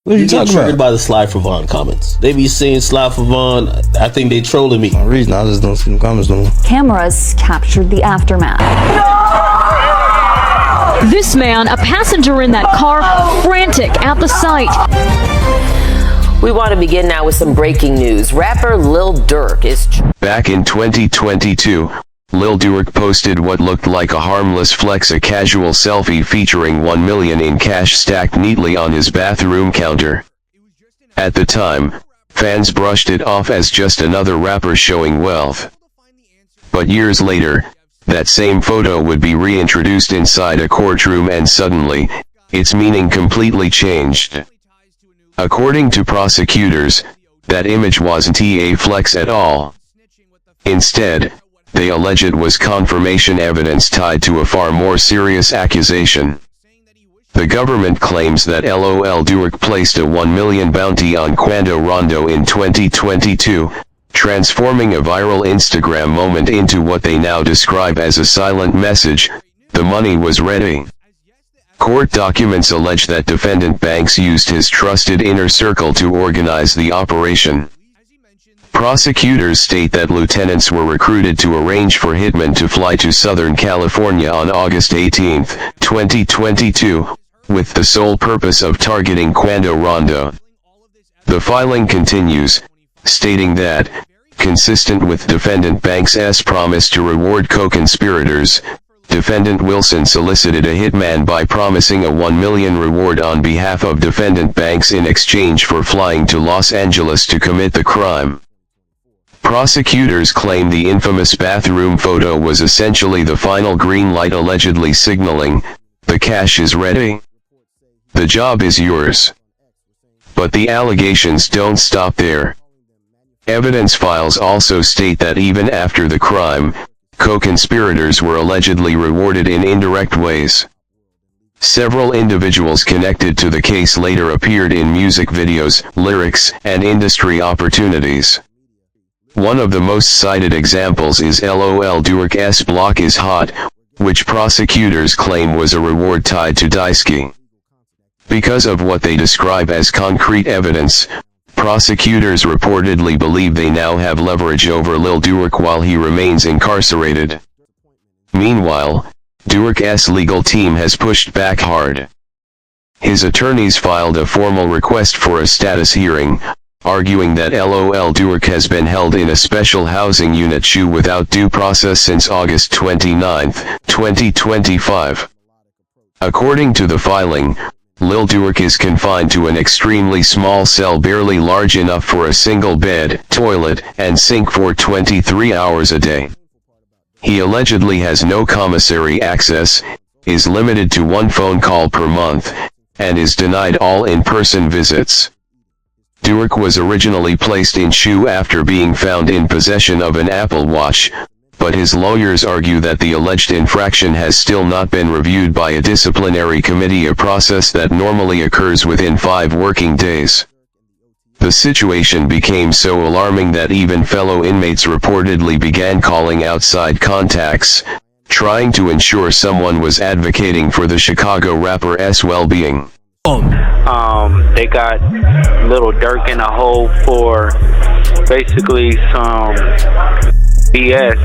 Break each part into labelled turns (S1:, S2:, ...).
S1: What are you talking
S2: triggered
S1: about?
S2: by the Sly for Vaughn comments. They be saying Sly for Vaughn. I think they trolling me.
S1: No reason, I just don't see them comments no more.
S3: Cameras captured the aftermath.
S4: This man, a passenger in that car, frantic at the sight.
S5: We want to begin now with some breaking news. Rapper Lil Durk is...
S6: Back in 2022, Lil Durk posted what looked like a harmless flex, a casual selfie featuring $1 million in cash stacked neatly on his bathroom counter. At the time, fans brushed it off as just another rapper showing wealth. But years later, that same photo would be reintroduced inside a courtroom and suddenly, its meaning completely changed. According to prosecutors, that image wasn't a flex at all. Instead, they allege it was confirmation evidence tied to a far more serious accusation. The government claims that Lil Durk placed a $1 million bounty on Quando Rondo in 2022, transforming a viral Instagram moment into what they now describe as a silent message: the money was ready. Court documents allege that defendant Banks used his trusted inner circle to organize the operation. Prosecutors state that lieutenants were recruited to arrange for hitmen to fly to Southern California on August 18, 2022, with the sole purpose of targeting Quando Rondo. The filing continues, stating that, consistent with defendant Banks' promise to reward co-conspirators, defendant Wilson solicited a hitman by promising a $1 million reward on behalf of defendant Banks in exchange for flying to Los Angeles to commit the crime. Prosecutors claim the infamous bathroom photo was essentially the final green light, allegedly signaling, "The cash is ready. The job is yours." But the allegations don't stop there. Evidence files also state that even after the crime, co-conspirators were allegedly rewarded in indirect ways. Several individuals connected to the case later appeared in music videos, lyrics, and industry opportunities. One of the most cited examples is Lil Durk's Block is Hot, which prosecutors claim was a reward tied to Daisuke. Because of what they describe as concrete evidence, prosecutors reportedly believe they now have leverage over Lil Durk while he remains incarcerated. Meanwhile, Durk's legal team has pushed back hard. His attorneys filed a formal request for a status hearing, arguing that Lil Durk has been held in a special housing unit SHU without due process since August 29, 2025. According to the filing, Lil Durk is confined to an extremely small cell barely large enough for a single bed, toilet, and sink for 23 hours a day. He allegedly has no commissary access, is limited to one phone call per month, and is denied all in-person visits. Durk was originally placed in SHU after being found in possession of an Apple Watch, but his lawyers argue that the alleged infraction has still not been reviewed by a disciplinary committee, a process that normally occurs within 5 working days. The situation became so alarming that even fellow inmates reportedly began calling outside contacts, trying to ensure someone was advocating for the Chicago rapper's well-being.
S7: They got Lil Durk in a hole for basically some BS,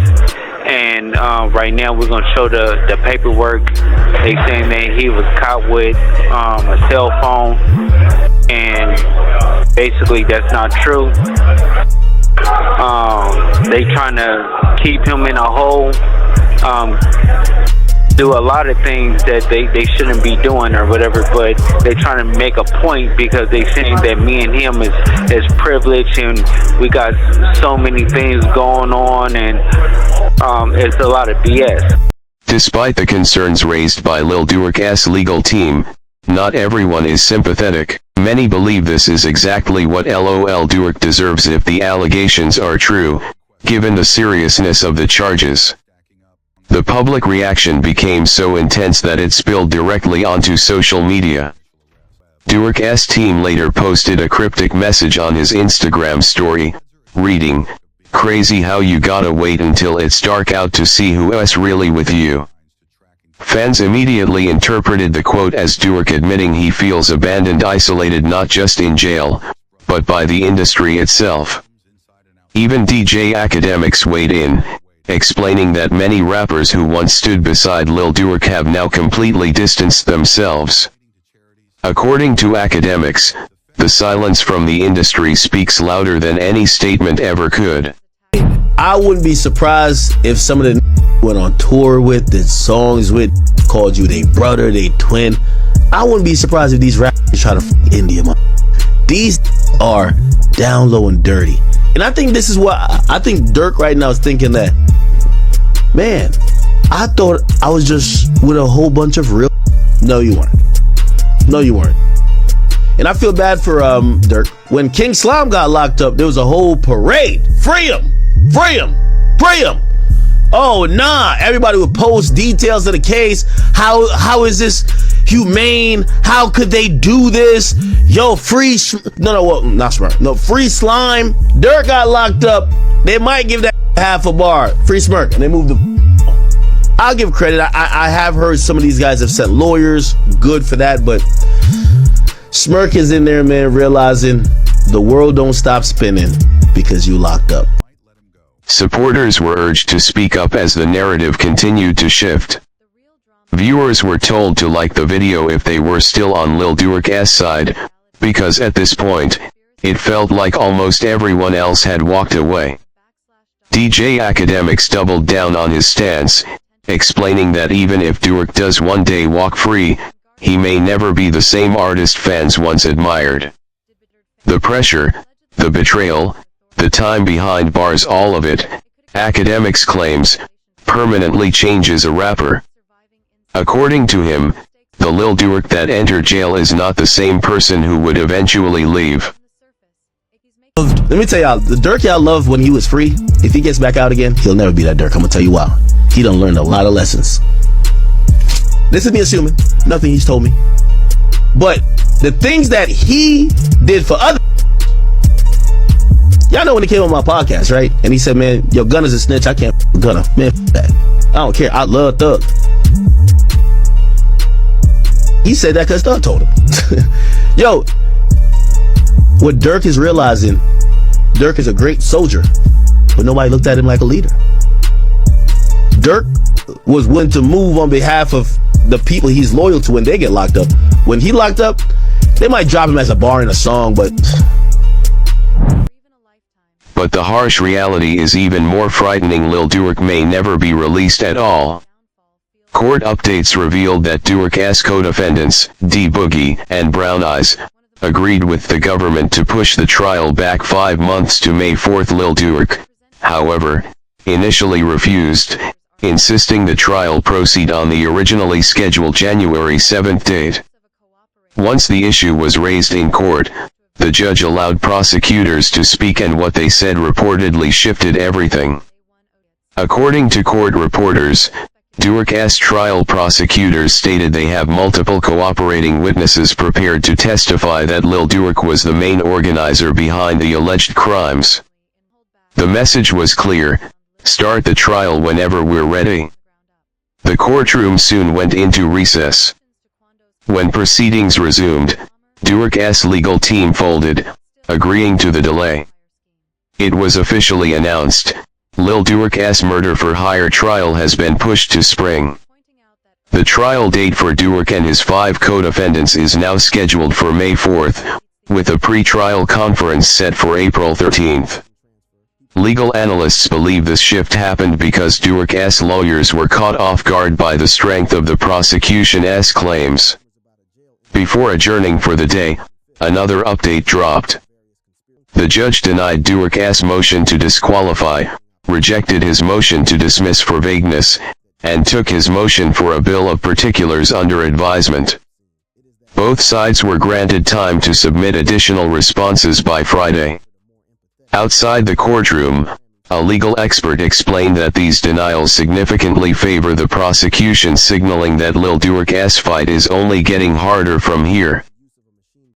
S7: and right now we're gonna show the paperwork. They saying that he was caught with a cell phone, and basically that's not true. They trying to keep him in a hole, do a lot of things that they shouldn't be doing or whatever, but they trying to make a point because they saying that me and him is privileged and we got so many things going on, and it's a lot of BS.
S6: Despite the concerns raised by Lil Durk's legal team, not everyone is sympathetic. Many believe this is exactly what Lil Durk deserves if the allegations are true, given the seriousness of the charges. The public reaction became so intense that it spilled directly onto social media. Durk's team later posted a cryptic message on his Instagram story, reading, "Crazy how you gotta wait until it's dark out to see who's really with you." Fans immediately interpreted the quote as Durk admitting he feels abandoned, isolated not just in jail, but by the industry itself. Even DJ Academics weighed in, explaining that many rappers who once stood beside Lil Durk have now completely distanced themselves. According to Academics, the silence from the industry speaks louder than any statement ever could.
S2: I wouldn't be surprised if some of the went on tour with, did songs with, called you they brother, they twin. I wouldn't be surprised if these rappers try to India. These are down low and dirty. And I think this is what I think Durk right now is thinking that, man, I thought I was just with a whole bunch of real. No, you weren't. No, you weren't. And I feel bad for Durk. When King Slime got locked up, there was a whole parade. Free him! Free him! Free him! Oh, nah. Everybody would post details of the case. How is this humane? How could they do this? Yo, free not Smurf. No, free Slime. Durk got locked up. They might give that half a bar. Free Smirk. And they moved the... I'll give credit. I have heard some of these guys have sent lawyers. Good for that. But Smirk is in there, man, realizing the world don't stop spinning because you locked up.
S6: Supporters were urged to speak up as the narrative continued to shift. Viewers were told to like the video if they were still on Lil Durk's side, because at this point, it felt like almost everyone else had walked away. DJ Academics doubled down on his stance, explaining that even if Durk does one day walk free, he may never be the same artist fans once admired. The pressure, the betrayal, the time behind bars, all of it, Academics claims, permanently changes a rapper. According to him, the Lil Durk that entered jail is not the same person who would eventually leave.
S2: Let me tell y'all, the Durk y'all loved when he was free, if he gets back out again, he'll never be that Durk. I'm gonna tell you why. He done learned a lot of lessons. This is me assuming, nothing he's told me. But the things that he did for others, y'all know when he came on my podcast, right? And he said, man, yo, Gunna's a snitch, I can't Gunna. Man, that. I don't care, I love Thug. He said that because Thug told him. Yo, what Durk is realizing, Durk is a great soldier, but nobody looked at him like a leader. Durk was willing to move on behalf of the people he's loyal to when they get locked up. When he locked up, they might drop him as a bar in a song, but
S6: the harsh reality is even more frightening. Lil Durk may never be released at all. Court updates revealed that Durk's co-defendants, D Boogie and Brown Eyes, agreed with the government to push the trial back 5 months to May 4th. Lil Durk, however, initially refused, insisting the trial proceed on the originally scheduled January 7th date. Once the issue was raised in court, the judge allowed prosecutors to speak, and what they said reportedly shifted everything. According to court reporters, Durk's trial prosecutors stated they have multiple cooperating witnesses prepared to testify that Lil Durk was the main organizer behind the alleged crimes. The message was clear: start the trial whenever we're ready. The courtroom soon went into recess. When proceedings resumed, Durk's legal team folded, agreeing to the delay. It was officially announced: Lil Durk's murder for hire trial has been pushed to spring. The trial date for Durk and his 5 co-defendants is now scheduled for May 4th, with a pre-trial conference set for April 13th. Legal analysts believe this shift happened because Durk's lawyers were caught off guard by the strength of the prosecution's claims. Before adjourning for the day, another update dropped. The judge denied Durk's motion to disqualify, rejected his motion to dismiss for vagueness, and took his motion for a bill of particulars under advisement. Both sides were granted time to submit additional responses by Friday. Outside the courtroom, a legal expert explained that these denials significantly favor the prosecution, signaling that Lil Durk's fight is only getting harder from here.